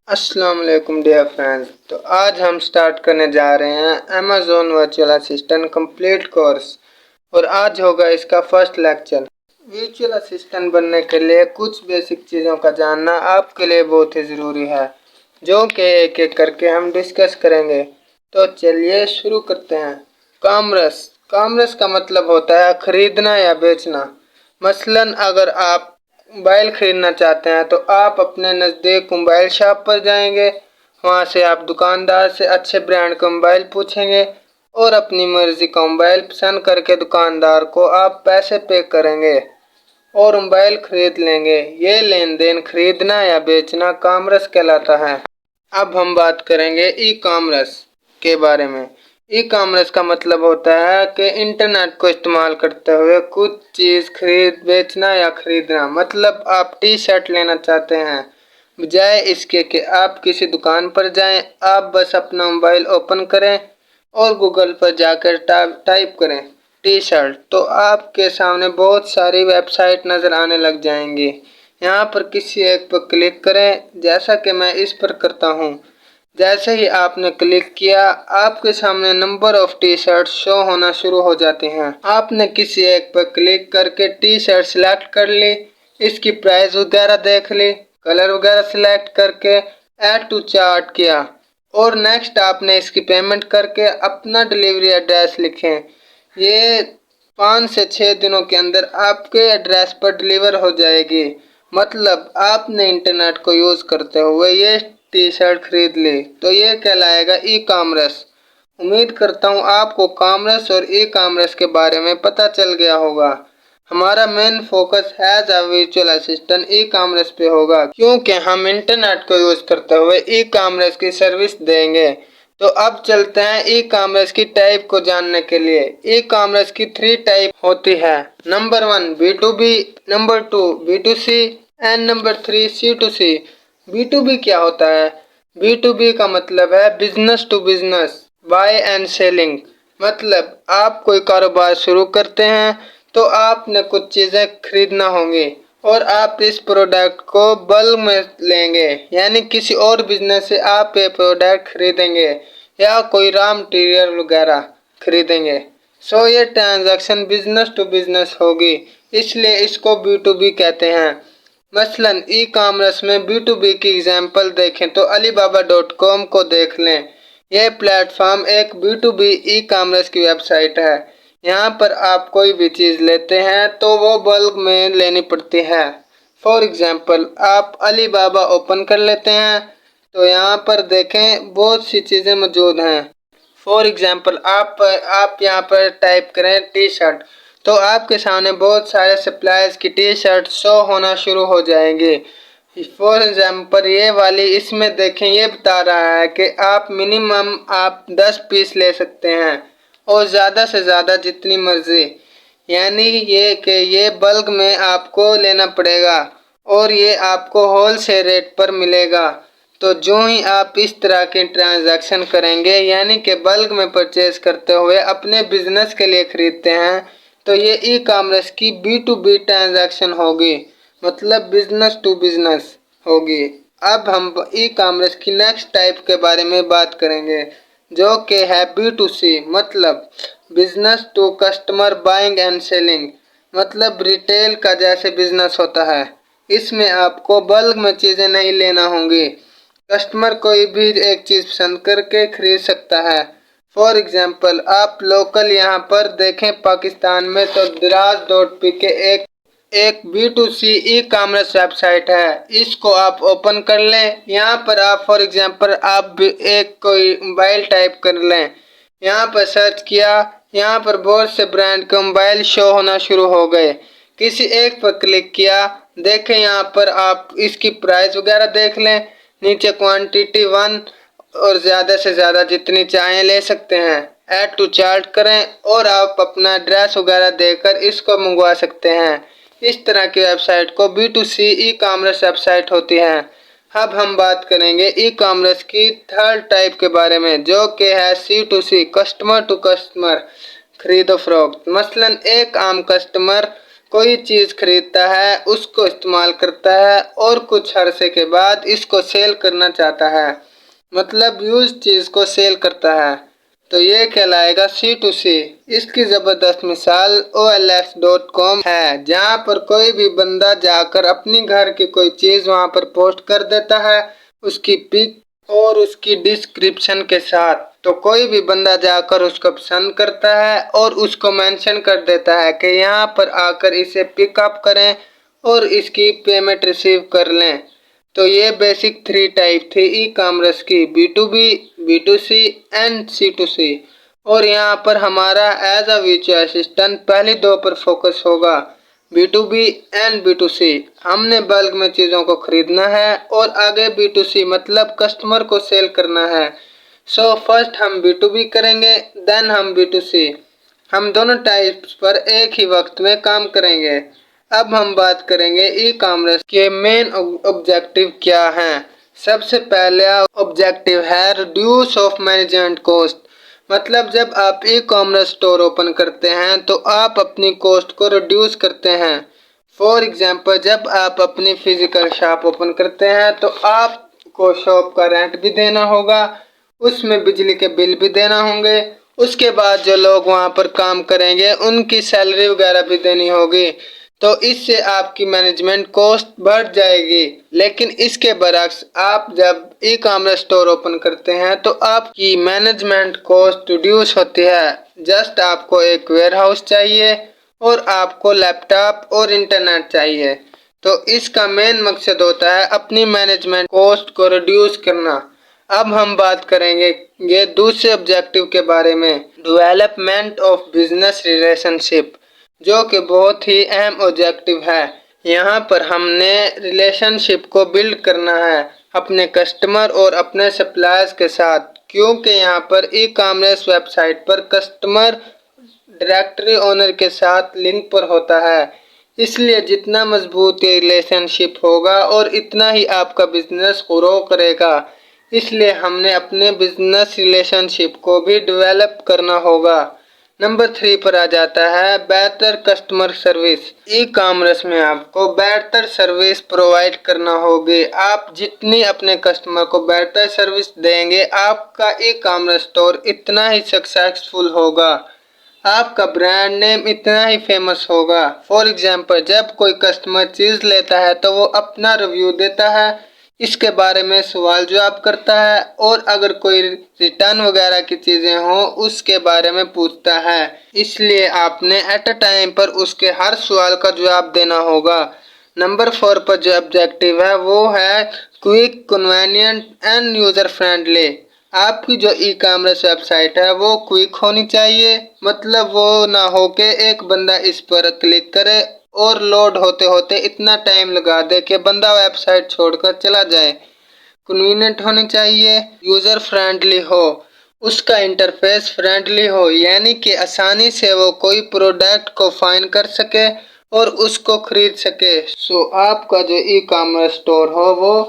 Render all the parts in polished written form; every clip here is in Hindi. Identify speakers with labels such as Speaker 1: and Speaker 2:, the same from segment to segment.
Speaker 1: अस्सलाम वालेकुम डियर फ्रेंड्स। तो आज हम स्टार्ट करने जा रहे हैं Amazon virtual assistant complete course और आज होगा इसका फर्स्ट लेक्चर। वर्चुअल असिस्टेंट बनने के लिए कुछ बेसिक चीज़ों का जानना आपके लिए बहुत ही ज़रूरी है, जो कि एक एक करके हम डिस्कस करेंगे। तो चलिए शुरू करते हैं। कॉमर्स कॉमर्स का मतलब होता है खरीदना या बेचना। मसलन अगर आप मोबाइल खरीदना चाहते हैं तो आप अपने नज़दीक मोबाइल शॉप पर जाएंगे। वहां से आप दुकानदार से अच्छे ब्रांड का मोबाइल पूछेंगे और अपनी मर्जी का मोबाइल पसंद करके दुकानदार को आप पैसे पे करेंगे और मोबाइल खरीद लेंगे। ये लेन देन खरीदना या बेचना कॉमर्स कहलाता है। अब हम बात करेंगे ई कॉमर्स के बारे में। ई कॉमर्स का मतलब होता है कि इंटरनेट को इस्तेमाल करते हुए कुछ चीज़ खरीद बेचना या खरीदना। मतलब आप टी शर्ट लेना चाहते हैं, बजाय इसके कि आप किसी दुकान पर जाएं, आप बस अपना मोबाइल ओपन करें और गूगल पर जाकर टाइप करें टी शर्ट, तो आपके सामने बहुत सारी वेबसाइट नज़र आने लग जाएंगी। यहाँ पर किसी एक पर क्लिक करें, जैसा कि मैं इस पर करता हूँ। जैसे ही आपने क्लिक किया, आपके सामने number of T shirt show होना शुरू हो जाते हैं। आपने किसी एक पर क्लिक करके टी शर्ट सिलेक्ट कर ली, इसकी प्राइस वगैरह देख ली, कलर वगैरह सिलेक्ट करके ऐड टू चार्ट किया और नेक्स्ट आपने इसकी पेमेंट करके अपना डिलीवरी एड्रेस लिखें। ये 5 से 6 दिनों के अंदर आपके एड्रेस पर डिलीवर हो जाएगी। मतलब आपने इंटरनेट को यूज़ करते हुए ये टी शर्ट खरीद ली, तो ये कहलाएगा ई कॉमर्स। उम्मीद करता हूँ आपको कॉमर्स और ई कॉमर्स के बारे में पता चल गया होगा। हमारा main focus as a virtual assistant e commerce पे होगा, क्योंकि हम इंटरनेट को यूज़ करते हुए ई कॉमर्स की सर्विस देंगे। तो अब चलते हैं ई कॉमर्स की टाइप को जानने के लिए। ई कॉमर्स की 3 टाइप होती है। Number 1 B2B, number 2 B2C and number 3 C2C। B2B क्या होता है? B2B का मतलब है business to business, buy and selling. मतलब आप कोई कारोबार शुरू करते हैं तो आपने कुछ चीज़ें खरीदना होंगी और आप इस प्रोडक्ट को बल्क में लेंगे, यानी किसी और बिजनेस से आप ये प्रोडक्ट खरीदेंगे या कोई रॉ मटेरियल वगैरह खरीदेंगे। सो ये ट्रांजैक्शन बिजनेस टू बिजनेस होगी, इसलिए इसको B2B कहते हैं। मसलन ई कॉमर्स में B2B की एग्जांपल देखें तो alibaba.com को देख लें। यह प्लेटफॉर्म एक B2B ई कॉमर्स की वेबसाइट है। यहाँ पर आप कोई भी चीज़ लेते हैं तो वो बल्क में लेनी पड़ती है। फॉर एग्जांपल आप अलीबाबा ओपन कर लेते हैं तो यहाँ पर देखें बहुत सी चीज़ें मौजूद हैं। फॉर एग्जांपल आप यहाँ पर टाइप करें टी शर्ट, तो आपके सामने बहुत सारे सप्लायर्स की टी शर्ट शो होना शुरू हो जाएंगे। फॉर एग्जांपल ये वाली, इसमें देखें ये बता रहा है कि आप मिनिमम आप 10 पीस ले सकते हैं और ज़्यादा से ज़्यादा जितनी मर्ज़ी, यानी ये कि ये बल्क में आपको लेना पड़ेगा और ये आपको होल सेल रेट पर मिलेगा। तो जो ही आप इस तरह के ट्रांजैक्शन करेंगे, यानी कि बल्क में परचेज करते हुए अपने बिजनेस के लिए खरीदते हैं, तो ये ई कॉमर्स की B2B ट्रांजैक्शन होगी, मतलब बिजनेस टू बिजनेस होगी। अब हम ई कॉमर्स की नेक्स्ट टाइप के बारे में बात करेंगे, जो कि है B2C, मतलब business to customer buying and selling. मतलब रिटेल का जैसे बिजनेस होता है, इसमें आपको बल्क में चीज़ें नहीं लेना होंगी। कस्टमर कोई भी एक चीज़ पसंद करके खरीद सकता है। फॉर एग्जांपल आप लोकल यहाँ पर देखें पाकिस्तान में तो दराज.पी के एक B2C ई कॉमर्स वेबसाइट है। इसको आप ओपन कर लें। यहाँ पर आप फॉर एग्जांपल आप एक कोई मोबाइल टाइप कर लें, यहाँ पर सर्च किया, यहाँ पर बहुत से ब्रांड के मोबाइल शो होना शुरू हो गए। किसी एक पर क्लिक किया, देखें यहाँ पर आप इसकी प्राइस वगैरह देख लें। नीचे क्वांटिटी 1 और ज़्यादा से ज़्यादा जितनी चाहें ले सकते हैं। ऐड टू चार्ट करें और आप अपना एड्रेस वगैरह देकर इसको मंगवा सकते हैं। इस तरह की वेबसाइट को B2C ई कॉमर्स वेबसाइट होती है। अब हम बात करेंगे ई कॉमर्स की थर्ड टाइप के बारे में, जो कि है C2C, कस्टमर टू कस्टमर, खरीदो फरोख्त। मसलन एक आम कस्टमर कोई चीज़ खरीदता है, उसको इस्तेमाल करता है और कुछ अरसे के बाद इसको सेल करना चाहता है, मतलब यूज चीज़ को सेल करता है, तो ये कहलाएगा C2C। इसकी ज़बरदस्त मिसाल OLX.com है, जहाँ पर कोई भी बंदा जाकर अपनी घर की कोई चीज़ वहाँ पर पोस्ट कर देता है, उसकी पिक और उसकी डिस्क्रिप्शन के साथ। तो कोई भी बंदा जाकर उसको पसंद करता है और उसको मेंशन कर देता है कि यहाँ पर आकर इसे पिकअप करें और इसकी पेमेंट रिसीव कर लें। तो ये बेसिक 3 टाइप थे ई कॉमर्स की, B2B, B2C एंड C2C। और यहाँ पर हमारा एज अ virtual असिस्टेंट पहले 2 पर फोकस होगा, B2B एंड B2C। हमने बल्क में चीज़ों को खरीदना है और आगे B2C मतलब कस्टमर को सेल करना है। सो फर्स्ट हम B2B करेंगे, देन हम B2C। हम दोनों टाइप्स पर एक ही वक्त में काम करेंगे। अब हम बात करेंगे ई कॉमर्स के मेन ऑब्जेक्टिव क्या हैं। सबसे पहला ऑब्जेक्टिव है रिड्यूस ऑफ मैनेजमेंट कॉस्ट, मतलब जब आप ई कॉमर्स स्टोर ओपन करते हैं तो आप अपनी कॉस्ट को रिड्यूस करते हैं। फॉर एग्जांपल, जब आप अपनी फिजिकल शॉप ओपन करते हैं तो आपको शॉप का रेंट भी देना होगा, उसमें बिजली के बिल भी देना होंगे, उसके बाद जो लोग वहाँ पर काम करेंगे उनकी सैलरी वगैरह भी देनी होगी। तो इससे आपकी मैनेजमेंट कॉस्ट बढ़ जाएगी। लेकिन इसके बरक्स आप जब ई कॉमर्स स्टोर ओपन करते हैं तो आपकी मैनेजमेंट कॉस्ट रिड्यूस होती है। जस्ट आपको एक वेयर हाउस चाहिए और आपको लैपटॉप और इंटरनेट चाहिए। तो इसका मेन मकसद होता है अपनी मैनेजमेंट कॉस्ट को रिड्यूस करना। अब हम बात करेंगे ये दूसरे ऑब्जेक्टिव के बारे में, डेवलपमेंट ऑफ बिजनेस रिलेशनशिप, जो कि बहुत ही अहम ऑब्जेक्टिव है। यहाँ पर हमने रिलेशनशिप को बिल्ड करना है अपने कस्टमर और अपने सप्लायर्स के साथ, क्योंकि यहाँ पर ई कॉमर्स वेबसाइट पर कस्टमर डायरेक्टरी ओनर के साथ लिंक पर होता है। इसलिए जितना मजबूत ये रिलेशनशिप होगा और इतना ही आपका बिजनेस ग्रो करेगा। इसलिए हमने अपने बिजनेस रिलेशनशिप को भी डेवलप करना होगा। नंबर 3 पर आ जाता है बेहतर कस्टमर सर्विस। ई कॉमर्स में आपको बेहतर सर्विस प्रोवाइड करना होगी। आप जितनी अपने कस्टमर को बेहतर सर्विस देंगे, आपका ई कॉमर्स स्टोर इतना ही सक्सेसफुल होगा, आपका ब्रांड नेम इतना ही फेमस होगा। फॉर एग्जाम्पल, जब कोई कस्टमर चीज़ लेता है तो वो अपना रिव्यू देता है, इसके बारे में सवाल जवाब करता है और अगर कोई रिटर्न वगैरह की चीज़ें हों उसके बारे में पूछता है। इसलिए आपने एट अ टाइम पर उसके हर सवाल का जवाब देना होगा। नंबर 4 पर जो ऑब्जेक्टिव है वो है quick, convenient end user friendly. आपकी जो ई कॉमर्स वेबसाइट है वो क्विक होनी चाहिए, मतलब वो ना हो के एक बंदा इस पर क्लिक करे और लोड होते होते इतना टाइम लगा दे कि बंदा वेबसाइट छोड़कर चला जाए। कन्वीनियंट होनी चाहिए, यूज़र फ्रेंडली हो, उसका इंटरफेस फ्रेंडली हो, यानी कि आसानी से वो कोई प्रोडक्ट को फाइंड कर सके और उसको खरीद सके। सो आपका जो ई कॉमर्स स्टोर हो वो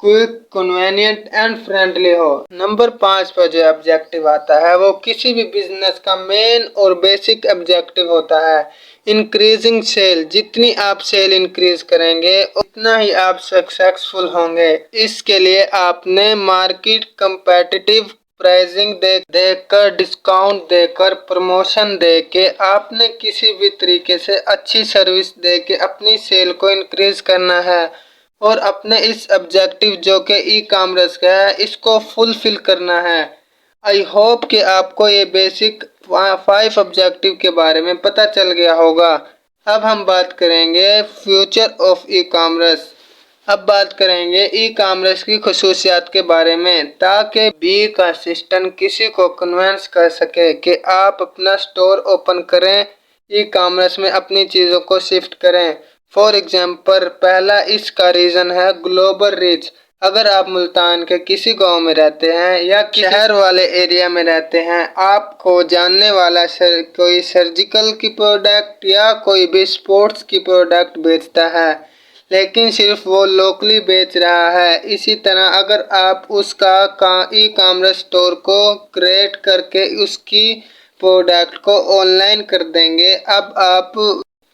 Speaker 1: क्विक, कन्वीनियंट एंड फ्रेंडली हो। नंबर 5 पर जो ऑब्जेक्टिव आता है वो किसी भी बिजनेस का मेन और बेसिक ऑब्जेक्टिव होता है इंक्रीजिंग सेल। जितनी आप सेल इंक्रीज करेंगे उतना ही आप सक्सेसफुल होंगे। इसके लिए आपने मार्केट कंपेटिटिव प्राइसिंग देकर, डिस्काउंट देकर, प्रमोशन देके, आपने किसी भी तरीके से अच्छी सर्विस देके अपनी सेल को इंक्रीज करना है और अपने इस ऑब्जेक्टिव जो कि ई कॉमर्स का है इसको फुलफिल करना है। आई होप कि आपको ये बेसिक 5 ऑब्जेक्टिव के बारे में पता चल गया होगा। अब हम बात करेंगे फ्यूचर ऑफ ई कॉमर्स। अब बात करेंगे ई कॉमर्स की खसूसियात के बारे में, ताकि बी का असिस्टेंट किसी को कन्विंस कर सके कि आप अपना स्टोर ओपन करें, ई कॉमर्स में अपनी चीज़ों को शिफ्ट करें। फॉर एग्जाम्पल, पहला इसका रीज़न है ग्लोबल रीच। अगर आप मुल्तान के किसी गांव में रहते हैं या शहर वाले एरिया में रहते हैं, आपको जानने वाला कोई सर्जिकल की प्रोडक्ट या कोई भी स्पोर्ट्स की प्रोडक्ट बेचता है, लेकिन सिर्फ वो लोकली बेच रहा है। इसी तरह अगर आप उसका ई कॉमर्स स्टोर को क्रिएट करके उसकी प्रोडक्ट को ऑनलाइन कर देंगे, अब आप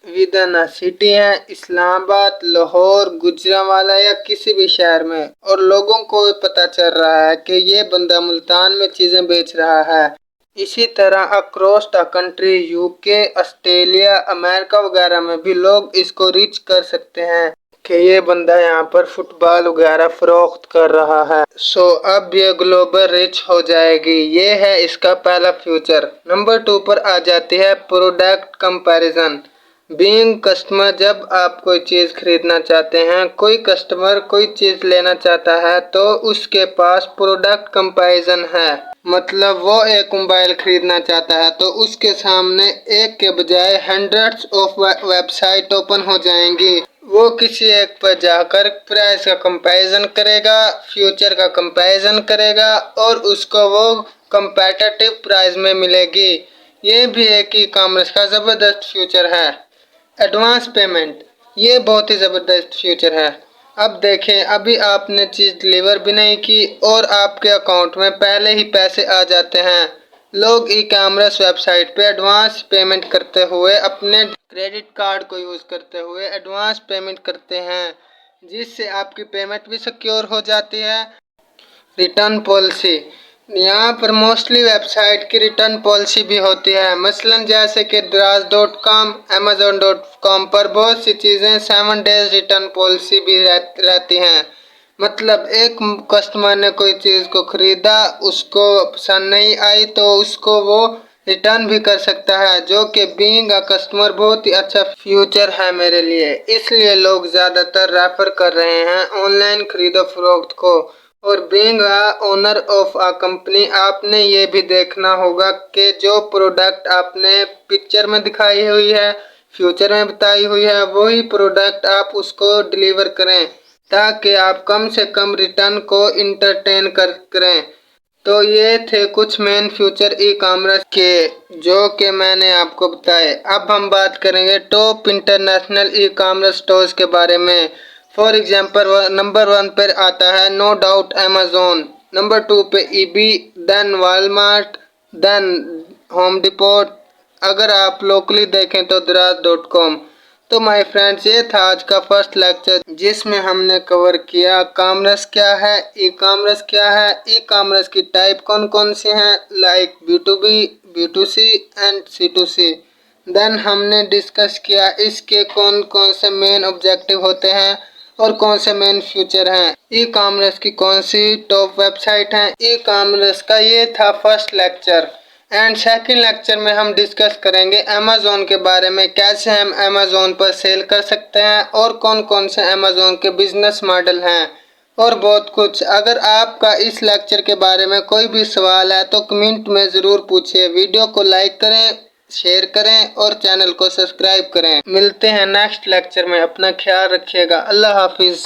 Speaker 1: विद इन सिटी है, इस्लामाबाद, लाहौर, गुजरांवाला या किसी भी शहर में, और लोगों को पता चल रहा है कि ये बंदा मुल्तान में चीजें बेच रहा है। इसी तरह across the country UK, Australia, America वगैरह में भी लोग इसको रीच कर सकते हैं कि ये बंदा यहाँ पर फुटबॉल वगैरह फरोख्त कर रहा है। अब ये ग्लोबल रीच हो जाएगी। ये है इसका पहला फ्यूचर। नंबर 2 पर आ जाती है प्रोडक्ट कंपैरिजन। बीइंग कस्टमर, जब आप कोई चीज़ खरीदना चाहते हैं, कोई कस्टमर कोई चीज़ लेना चाहता है तो उसके पास प्रोडक्ट कंपैरिजन है। मतलब वो एक मोबाइल खरीदना चाहता है तो उसके सामने एक के बजाय हंड्रेड्स ऑफ वेबसाइट ओपन हो जाएंगी। वो किसी एक पर जाकर प्राइस का कंपैरिजन करेगा, फ्यूचर का कंपैरिजन करेगा और उसको वो कंपैटिटिव प्राइस में मिलेगी। ये भी एक ई कॉमर्स का ज़बरदस्त फ्यूचर है। एडवांस पेमेंट, ये बहुत ही ज़बरदस्त फ्यूचर है। अब देखें, अभी आपने चीज़ डिलीवर भी नहीं की और आपके अकाउंट में पहले ही पैसे आ जाते हैं। लोग ई कॉमर्स वेबसाइट पे एडवांस पेमेंट करते हुए, अपने क्रेडिट कार्ड को यूज़ करते हुए एडवांस पेमेंट करते हैं, जिससे आपकी पेमेंट भी सिक्योर हो जाती है। रिटर्न पॉलिसी, यहाँ पर मोस्टली वेबसाइट की रिटर्न पॉलिसी भी होती है। मसलन जैसे कि Draz.com, Amazon.com पर बहुत सी चीज़ें 7 डेज रिटर्न पॉलिसी भी रहती हैं। मतलब एक कस्टमर ने कोई चीज़ को ख़रीदा, उसको पसंद नहीं आई तो उसको वो रिटर्न भी कर सकता है, जो कि बीइंग अ कस्टमर बहुत ही अच्छा फ्यूचर है मेरे लिए। इसलिए लोग ज़्यादातर रेफर कर रहे हैं ऑनलाइन खरीदो फरोख्त को। और being a owner of a company, आपने ये भी देखना होगा कि जो प्रोडक्ट आपने पिक्चर में दिखाई हुई है, फ्यूचर में बताई हुई है, वही प्रोडक्ट आप उसको डिलीवर करें ताकि आप कम से कम रिटर्न को इंटरटेन करें। तो ये थे कुछ मेन फ्यूचर ई कॉमर्स के जो कि मैंने आपको बताए। अब हम बात करेंगे top international e commerce stores के बारे में। फॉर एग्जांपल नंबर 1 पर आता है नो डाउट अमेज़न, नंबर 2 पे eBay, then Walmart, then Home Depot. अगर आप लोकली देखें तो Draz.com। तो माय फ्रेंड्स, ये था आज का फर्स्ट लेक्चर जिसमें हमने कवर किया कॉमर्स क्या है, ई कॉमर्स क्या है, ई कॉमर्स की टाइप कौन कौन सी हैं, like B2B, B2C and C2C। Then हमने डिस्कस किया इसके कौन कौन से मेन ऑब्जेक्टिव होते हैं और कौन से मेन फ्यूचर हैं, ई कॉमर्स की कौन सी टॉप वेबसाइट हैं। ई कॉमर्स का ये था first lecture. And second lecture में हम डिस्कस करेंगे अमेज़न के बारे में, कैसे हम अमेज़न पर सेल कर सकते हैं और कौन कौन से अमेज़न के बिजनेस मॉडल हैं और बहुत कुछ। अगर आपका इस लेक्चर के बारे में कोई भी सवाल है तो कमेंट में ज़रूर पूछिए। वीडियो को लाइक करें, शेयर करें और चैनल को सब्सक्राइब करें। मिलते हैं नेक्स्ट लेक्चर में। अपना ख्याल रखिएगा। अल्लाह हाफिज़।